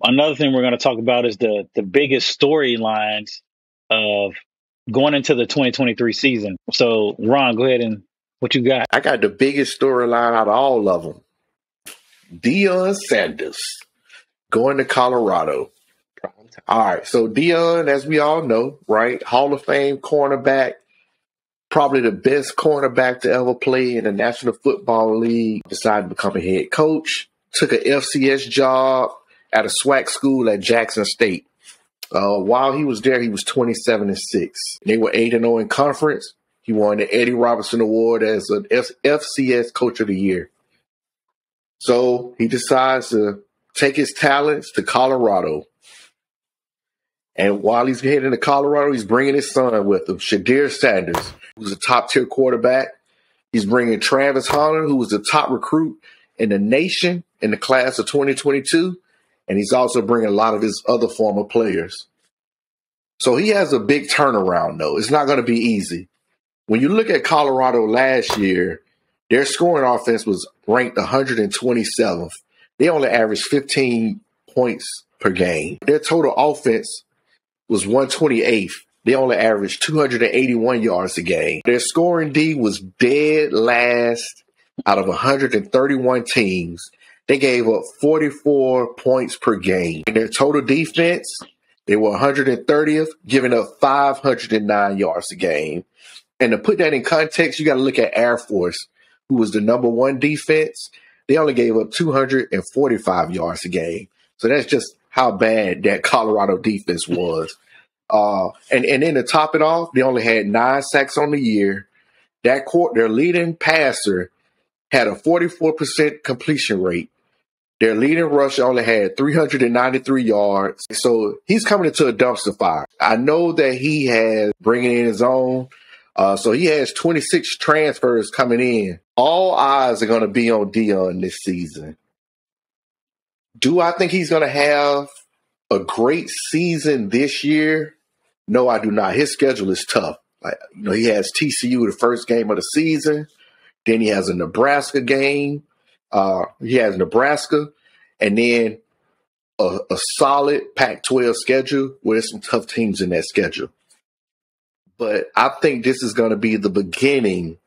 Another thing we're going to talk about is the biggest storylines of going into the 2023 season. So, Ron, go ahead and what you got? I got the biggest storyline out of all of them. Deion Sanders going to Colorado. All right, so Deion, as we all know, right, Hall of Fame cornerback, probably the best cornerback to ever play in the National Football League, decided to become a head coach, took an FCS job at a SWAC school at Jackson State. While he was there, he was 27-6. They were 8-0 in conference. He won the Eddie Robertson Award as an FCS Coach of the Year. So he decides to take his talents to Colorado. And while he's heading to Colorado, he's bringing his son with him, Deion Sanders, who's a top-tier quarterback. He's bringing Travis Hunter, who was the top recruit in the nation in the class of 2022. And he's also bringing a lot of his other former players. So he has a big turnaround, though. It's not going to be easy. When you look at Colorado last year, their scoring offense was ranked 127th. They only averaged 15 points per game. Their total offense was 128th. They only averaged 281 yards a game. Their scoring D was dead last out of 131 teams. They gave up 44 points per game. In their total defense, they were 130th, giving up 509 yards a game. And to put that in context, you got to look at Air Force, who was the number one defense. They only gave up 245 yards a game. So that's just how bad that Colorado defense was. And then to top it off, they only had 9 sacks on the year. Their leading passer had a 44% completion rate. Their leading rusher only had 393 yards. So he's coming into a dumpster fire. I know that he has bringing in his own. So he has 26 transfers coming in. All eyes are going to be on Deion this season. Do I think he's going to have a great season this year? No, I do not. His schedule is tough. He has TCU the first game of the season. Then he has a Nebraska game. He has Nebraska. And then a solid Pac-12 schedule where there's some tough teams in that schedule. But I think this is going to be the beginning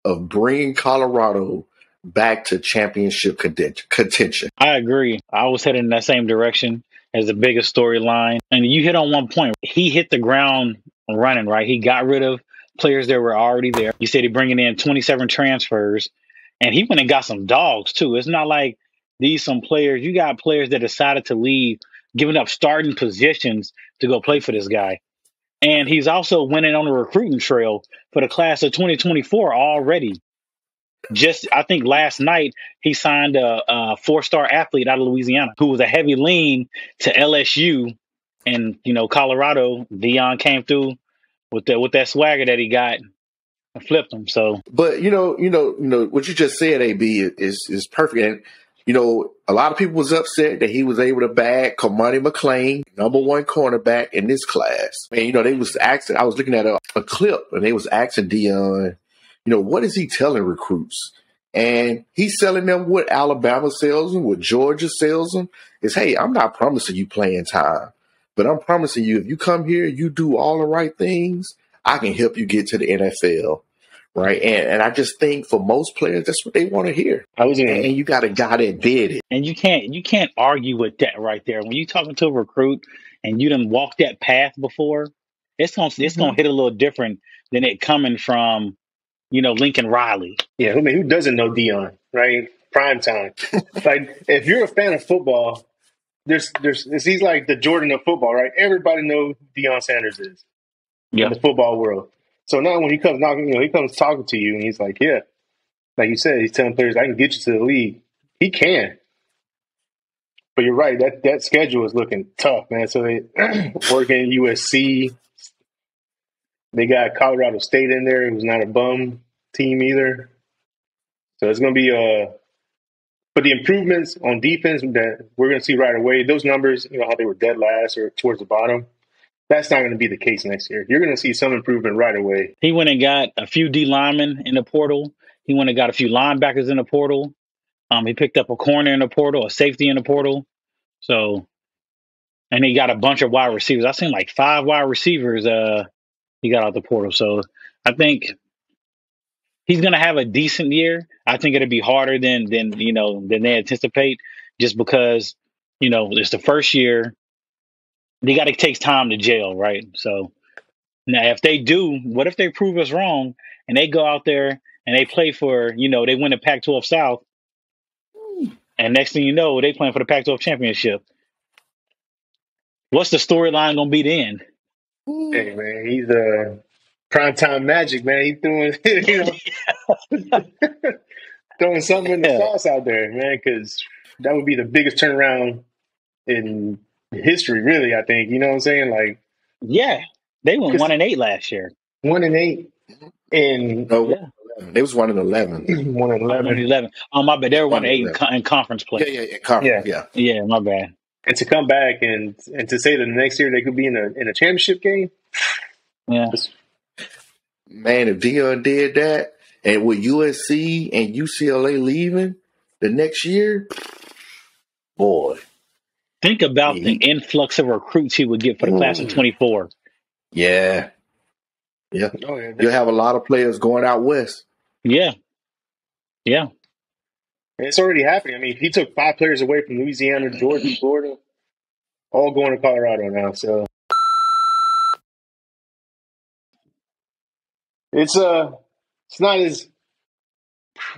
of bringing Colorado back to championship contention. I agree. I was heading in that same direction as the biggest storyline. And you hit on one point. He hit the ground running, right? He got rid of players that were already there. You said he bringing in 27 transfers. And he went and got some dogs, too. It's not like some players. You got players that decided to leave, giving up starting positions to go play for this guy. And he's also winning on the recruiting trail for the class of 2024 already. Just, I think last night, he signed a 4-star athlete out of Louisiana who was a heavy lean to LSU. And, Colorado, Deion came through with that swagger that he got and flipped him. So, but, what you just said, AB, is perfect. And, a lot of people was upset that he was able to bag Kamani McLean, number one cornerback in this class. And, they was asking, I was looking at a clip and they was asking Deion, what is he telling recruits? And he's selling them what Alabama sells them, what Georgia sells them is, hey, I'm not promising you playing time, but I'm promising you if you come here, you do all the right things, I can help you get to the NFL. Right. And I just think for most players, that's what they want to hear. And you got a guy that did it. And you can't argue with that right there. When you're talking to a recruit and you done walked that path before, it's gonna hit a little different than it coming from, Lincoln Riley. Yeah, who doesn't know Deion, right? Prime time. Like if you're a fan of football, he's like the Jordan of football, right? Everybody knows who Deion Sanders is in the football world. So now when he comes knocking, he comes talking to you and he's like, yeah, like you said, he's telling players, I can get you to the league. He can. But you're right, that schedule is looking tough, man. So they working USC. They got Colorado State in there. It was not a bum team either. So it's going to be but the improvements on defense that we're going to see right away, those numbers, how they were dead last or towards the bottom, that's not going to be the case next year. You're going to see some improvement right away. He went and got a few D linemen in the portal. He went and got a few linebackers in the portal. He picked up a corner in the portal, a safety in the portal. So And he got a bunch of wide receivers. I seen like 5 wide receivers he got out the portal. So I think he's gonna have a decent year. I think it'll be harder than they anticipate, just because it's the first year. They got to take time to gel, right? So now, if they do, what if they prove us wrong and they go out there and they play for they win the Pac-12 South, and next thing you know, they playing for the Pac-12 championship. What's the storyline gonna be then? Hey man, he's primetime magic, man. He's doing throwing something in the Yeah, sauce out there, man, because that would be the biggest turnaround in history, really. I think you know what I'm saying. Like, yeah, they went because 1-8 last year. 1-8 and No, Yeah, 1-11. They was 1-11. 1-11. 1-11. Oh my bad, they Yeah, were 1-8 1-11. in conference play. Yeah. Conference. Yeah, Yeah. Yeah, my bad. and to come back and to say that the next year they could be in a championship game. Yeah, Man, if Deion did that, and with USC and UCLA leaving the next year, boy, think about the he, influx of recruits he would get for the class of 24. yeah. Oh yeah, You'll have a lot of players going out west. Yeah, yeah. it's already happening. I mean, he took 5 players away from Louisiana, Georgia, Florida, all going to Colorado now. So it's not as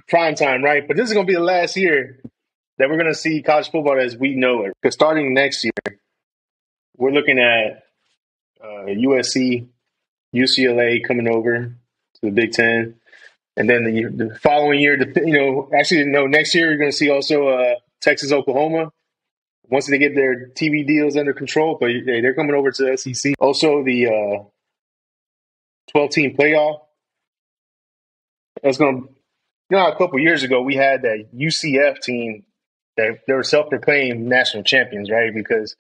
prime time, right? But this is going to be the last year that we're going to see college football as we know it. Because starting next year, we're looking at USC, UCLA coming over to the Big Ten, and then the following year, next year you're going to see also Texas, Oklahoma. Once they get their TV deals under control, but they're coming over to the SEC. Also, the 12-team playoff. That's going to, a couple years ago, we had that UCF team that they were self-proclaimed national champions, right? Because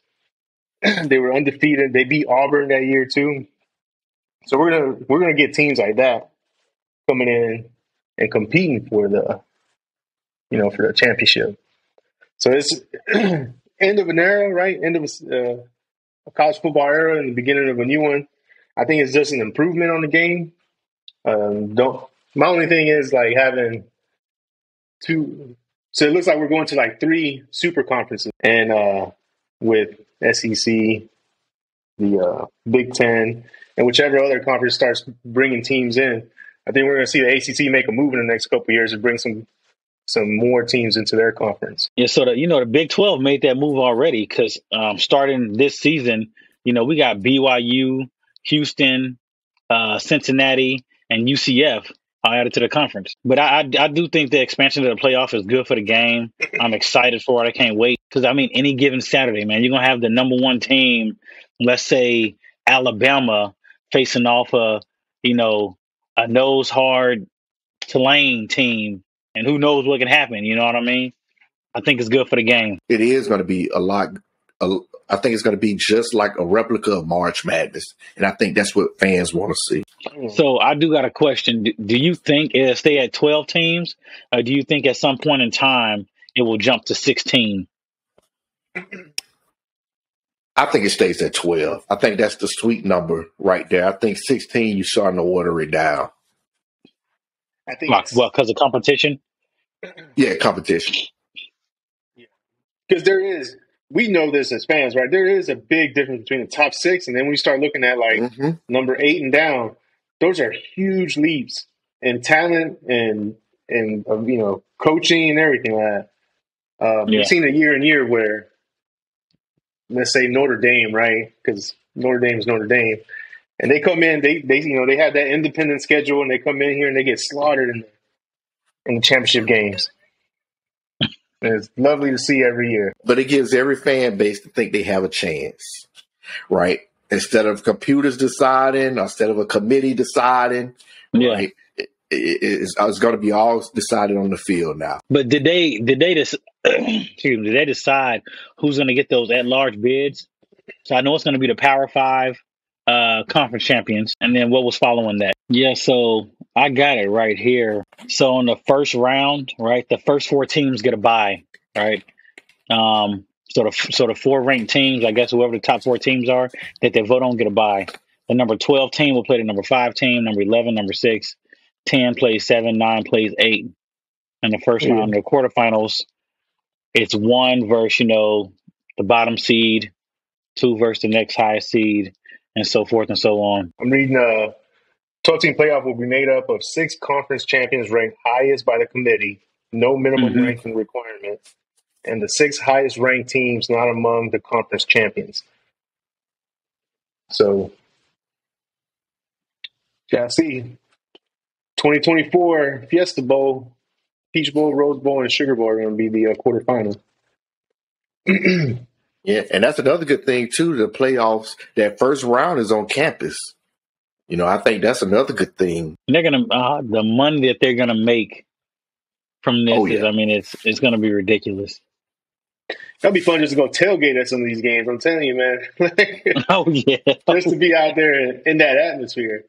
they were undefeated. They beat Auburn that year too. So we're gonna get teams like that coming in and competing for the for the championship. So it's end of an era, right? End of a college football era and the beginning of a new one. I think it's just an improvement on the game. Don't My only thing is like having 2. So it looks like we're going to like 3 super conferences, and with SEC, the Big Ten, and whichever other conference starts bringing teams in. I think we're going to see the ACC make a move in the next couple of years and bring some more teams into their conference. Yeah, so the Big 12 made that move already, because starting this season, we got BYU, Houston, Cincinnati, and UCF added to the conference. But I do think the expansion of the playoff is good for the game. I'm excited for it. I can't wait, because any given Saturday, man, you're gonna have the number 1 team, let's say Alabama, facing off a nose hard Tulane team, and who knows what can happen. You know what I mean? I think it's good for the game. It is going to be a lot. I think it's going to be just like a replica of March Madness, and I think that's what fans want to see. So I do got a question. Do you think it'll stay at 12 teams, or do you think at some point in time it will jump to 16? I think it stays at 12. I think that's the sweet number right there. I think 16, you're starting to water it down. I think Well, because of competition? Yeah, competition. Because we know this as fans, right? There is a big difference between the top 6, and then when you start looking at like number 8 and down, those are huge leaps in talent and coaching and everything like that. We've seen a year and year where, let's say Notre Dame, right? Because Notre Dame is Notre Dame, and they come in, they have that independent schedule, and they come in here and they get slaughtered in the championship games. And it's lovely to see every year. But it gives every fan base to think they have a chance, right? Instead of computers deciding, or instead of a committee deciding, right? It's going to be all decided on the field now. But did they decide who's going to get those at-large bids? So I know it's going to be the Power 5 conference champions, and then what was following that? Yeah, so I got it right here. So in the first round, right, the first 4 teams get a bye, right? So So the 4 ranked teams, I guess whoever the top 4 teams are that they vote on get a bye. The number 12 team will play the number 5 team, number 11, number 6, 10 plays 7, 9 plays 8. In the first round of the quarterfinals, it's 1 versus, the bottom seed, 2 versus the next highest seed, and so forth and so on. I'm reading 12-team playoff will be made up of 6 conference champions ranked highest by the committee, no minimum ranking requirement, and the 6 highest ranked teams not among the conference champions. So, yeah, see, 2024 Fiesta Bowl, Peach Bowl, Rose Bowl, and Sugar Bowl are going to be the quarterfinal. Yeah, and that's another good thing too. The playoffs, that first round is on campus. I think that's another good thing. They're gonna the money that they're gonna make from this it's gonna be ridiculous. That'd be fun just to go tailgate at some of these games. I'm telling you, man. Oh yeah, just to be out there in that atmosphere.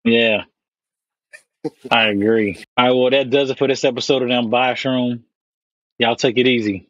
Yeah, I agree. All right, well that does it for this episode of the Unbiased Room. Y'all take it easy.